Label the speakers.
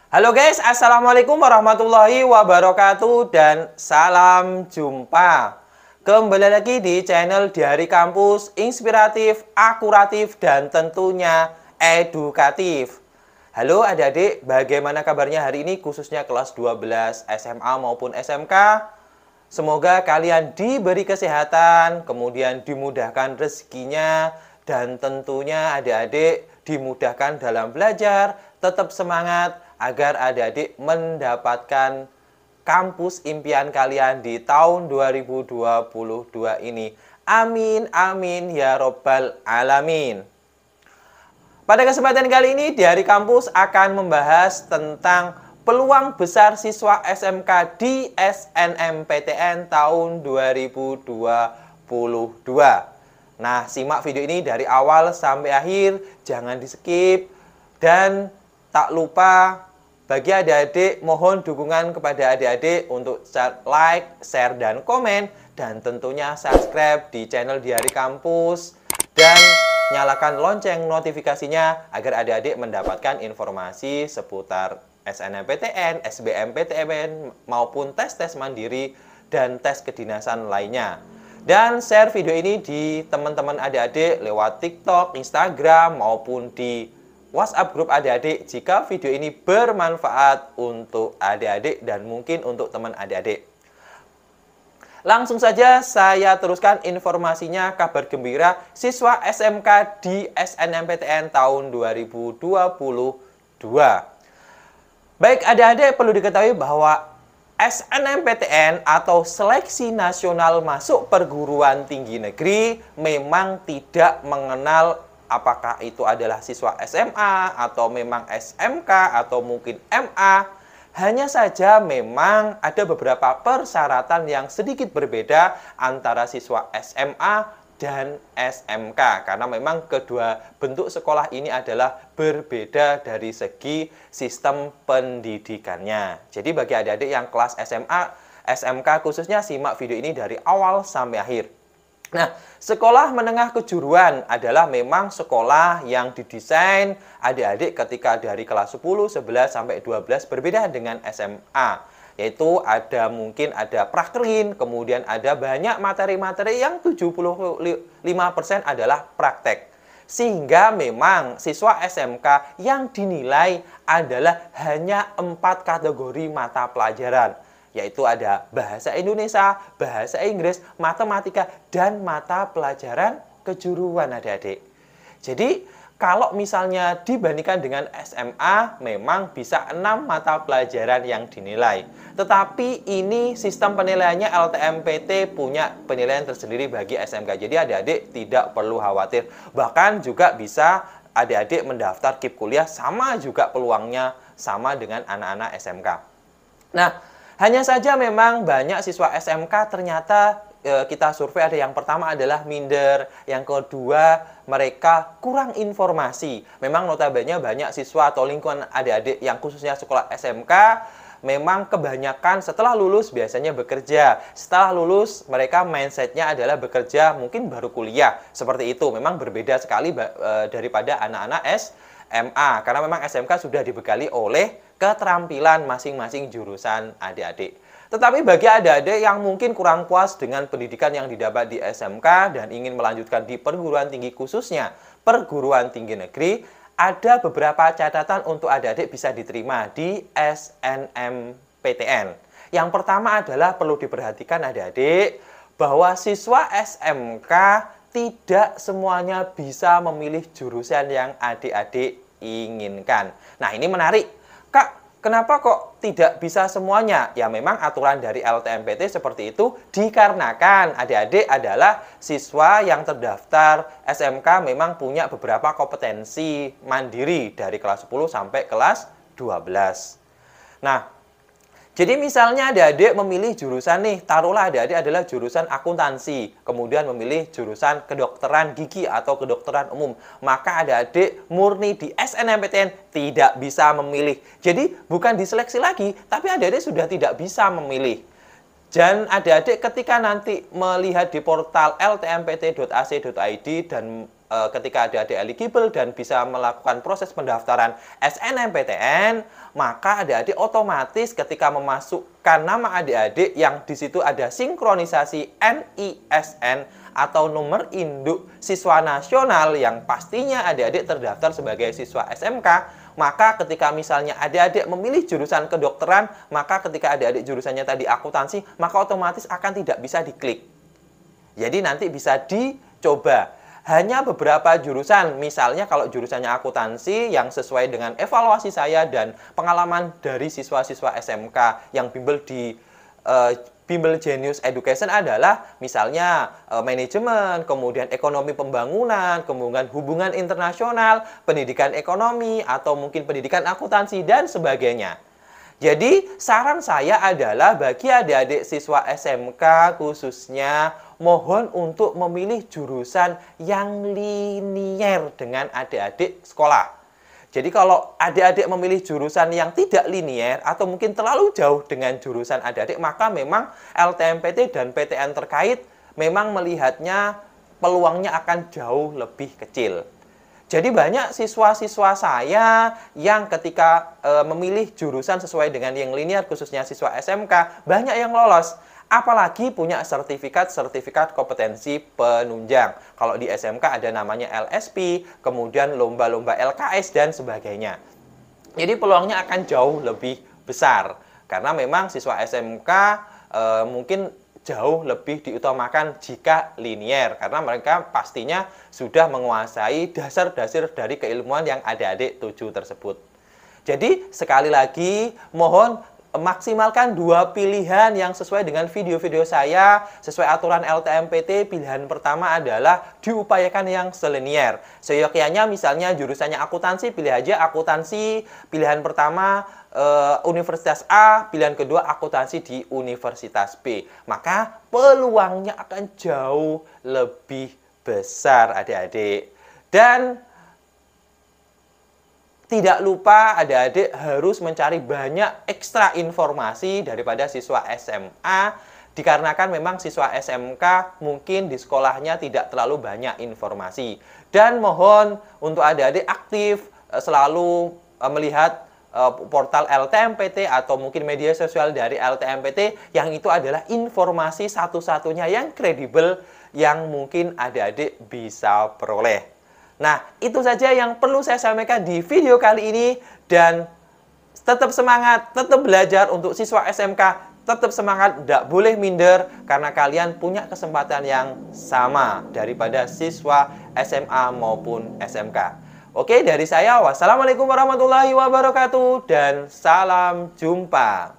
Speaker 1: Halo guys, Assalamualaikum warahmatullahi wabarakatuh dan salam jumpa. Kembali lagi di channel Diari Kampus, inspiratif, akuratif, dan tentunya edukatif. Halo adik-adik, bagaimana kabarnya hari ini khususnya kelas 12 SMA maupun SMK? Semoga kalian diberi kesehatan, kemudian dimudahkan rezekinya, dan tentunya adik-adik dimudahkan dalam belajar, tetap semangat, agar adik-adik mendapatkan kampus impian kalian di tahun 2022 ini. Amin, amin, ya robbal alamin. Pada kesempatan kali ini, Diari Kampus akan membahas tentang peluang besar siswa SMK di SNMPTN tahun 2022. Nah, simak video ini dari awal sampai akhir, jangan di-skip. Dan tak lupa, bagi adik-adik, mohon dukungan kepada adik-adik untuk like, share, dan komen. Dan tentunya subscribe di channel Diari Kampus. Dan nyalakan lonceng notifikasinya agar adik-adik mendapatkan informasi seputar SNMPTN, SBMPTN, maupun tes-tes mandiri dan tes kedinasan lainnya. Dan share video ini di teman-teman adik-adik lewat TikTok, Instagram, maupun di WhatsApp grup adik-adik jika video ini bermanfaat untuk adik-adik dan mungkin untuk teman adik-adik. Langsung saja saya teruskan informasinya, kabar gembira siswa SMK di SNMPTN tahun 2022. Baik adik-adik, perlu diketahui bahwa SNMPTN atau Seleksi Nasional Masuk Perguruan Tinggi Negeri memang tidak mengenal apakah itu adalah siswa SMA atau memang SMK atau mungkin MA. Hanya saja memang ada beberapa persyaratan yang sedikit berbeda antara siswa SMA dan SMK. Karena memang kedua bentuk sekolah ini adalah berbeda dari segi sistem pendidikannya. Jadi bagi adik-adik yang kelas SMA, SMK khususnya simak video ini dari awal sampai akhir. Nah, sekolah menengah kejuruan adalah memang sekolah yang didesain adik-adik ketika dari kelas 10, 11, sampai 12 berbeda dengan SMA. Yaitu mungkin ada prakerin, kemudian ada banyak materi-materi yang 75% adalah praktek. Sehingga memang siswa SMK yang dinilai adalah hanya 4 kategori mata pelajaran. Yaitu ada bahasa Indonesia, bahasa Inggris, matematika, dan mata pelajaran kejuruan adik-adik. Jadi, kalau misalnya dibandingkan dengan SMA, memang bisa 6 mata pelajaran yang dinilai. Tetapi ini sistem penilaiannya LTMPT punya penilaian tersendiri bagi SMK. Jadi adik-adik tidak perlu khawatir. Bahkan juga bisa adik-adik mendaftar KIP kuliah sama juga peluangnya sama dengan anak-anak SMK. Nah, hanya saja memang banyak siswa SMK ternyata kita survei ada yang pertama adalah minder, yang kedua mereka kurang informasi. Memang notabene banyak siswa atau lingkungan adik-adik yang khususnya sekolah SMK memang kebanyakan setelah lulus biasanya bekerja. Setelah lulus mereka mindsetnya adalah bekerja, mungkin baru kuliah. Seperti itu, memang berbeda sekali daripada anak-anak SMA. Karena memang SMK sudah dibekali oleh keterampilan masing-masing jurusan adik-adik. Tetapi bagi adik-adik yang mungkin kurang puas dengan pendidikan yang didapat di SMK dan ingin melanjutkan di perguruan tinggi khususnya perguruan tinggi negeri, ada beberapa catatan untuk adik-adik bisa diterima di SNMPTN. Yang pertama adalah perlu diperhatikan adik-adik bahwa siswa SMK tidak semuanya bisa memilih jurusan yang adik-adik inginkan. Nah, ini menarik. Kak, kenapa kok tidak bisa semuanya? Ya memang aturan dari LTMPT seperti itu dikarenakan adik-adik adalah siswa yang terdaftar SMK memang punya beberapa kompetensi mandiri dari kelas 10 sampai kelas 12. Nah, jadi misalnya adik-adik memilih jurusan nih, taruhlah adik-adik adalah jurusan akuntansi, kemudian memilih jurusan kedokteran gigi atau kedokteran umum, maka adik-adik murni di SNMPTN tidak bisa memilih. Jadi bukan diseleksi lagi, tapi adik-adik sudah tidak bisa memilih. Dan adik-adik ketika nanti melihat di portal ltmpt.ac.id dan ketika adik-adik eligible dan bisa melakukan proses pendaftaran SNMPTN, maka adik-adik otomatis ketika memasukkan nama adik-adik yang di situ ada sinkronisasi NISN atau nomor induk siswa nasional yang pastinya adik-adik terdaftar sebagai siswa SMK, maka ketika misalnya adik-adik memilih jurusan kedokteran, maka ketika adik-adik jurusannya tadi akuntansi, maka otomatis akan tidak bisa diklik. Jadi nanti bisa dicoba. Hanya beberapa jurusan, misalnya kalau jurusannya akuntansi yang sesuai dengan evaluasi saya dan pengalaman dari siswa-siswa SMK yang bimbel di Bimbel Genius Education adalah misalnya manajemen, kemudian ekonomi pembangunan, kemudian hubungan internasional, pendidikan ekonomi, atau mungkin pendidikan akuntansi, dan sebagainya. Jadi, saran saya adalah bagi adik-adik siswa SMK khususnya, mohon untuk memilih jurusan yang linier dengan adik-adik sekolah. Jadi, kalau adik-adik memilih jurusan yang tidak linier atau mungkin terlalu jauh dengan jurusan adik-adik, maka memang LTMPT dan PTN terkait memang melihatnya peluangnya akan jauh lebih kecil. Jadi banyak siswa-siswa saya yang ketika memilih jurusan sesuai dengan yang linear, khususnya siswa SMK, banyak yang lolos. Apalagi punya sertifikat kompetensi penunjang. Kalau di SMK ada namanya LSP, kemudian lomba-lomba LKS, dan sebagainya. Jadi peluangnya akan jauh lebih besar. Karena memang siswa SMK mungkin jauh lebih diutamakan jika linier, karena mereka pastinya sudah menguasai dasar-dasar dari keilmuan yang adik-adik tuju tersebut. Jadi sekali lagi mohon maksimalkan dua pilihan yang sesuai dengan video-video saya, sesuai aturan LTMPT. Pilihan pertama adalah diupayakan yang selinier. Seyogyanya misalnya jurusannya akuntansi, pilih aja akuntansi. Pilihan pertama Universitas A, pilihan kedua akuntansi di Universitas B. Maka peluangnya akan jauh lebih besar adik-adik. Dan tidak lupa adik-adik harus mencari banyak ekstra informasi daripada siswa SMA, dikarenakan memang siswa SMK mungkin di sekolahnya tidak terlalu banyak informasi. Dan mohon untuk adik-adik aktif selalu melihat portal LTMPT atau mungkin media sosial dari LTMPT, yang itu adalah informasi satu-satunya yang kredibel yang mungkin adik-adik bisa peroleh. Nah, itu saja yang perlu saya sampaikan di video kali ini, dan tetap semangat, tetap belajar untuk siswa SMK, tetap semangat, tidak boleh minder, karena kalian punya kesempatan yang sama daripada siswa SMA maupun SMK. Oke, dari saya, wassalamualaikum warahmatullahi wabarakatuh, dan salam jumpa.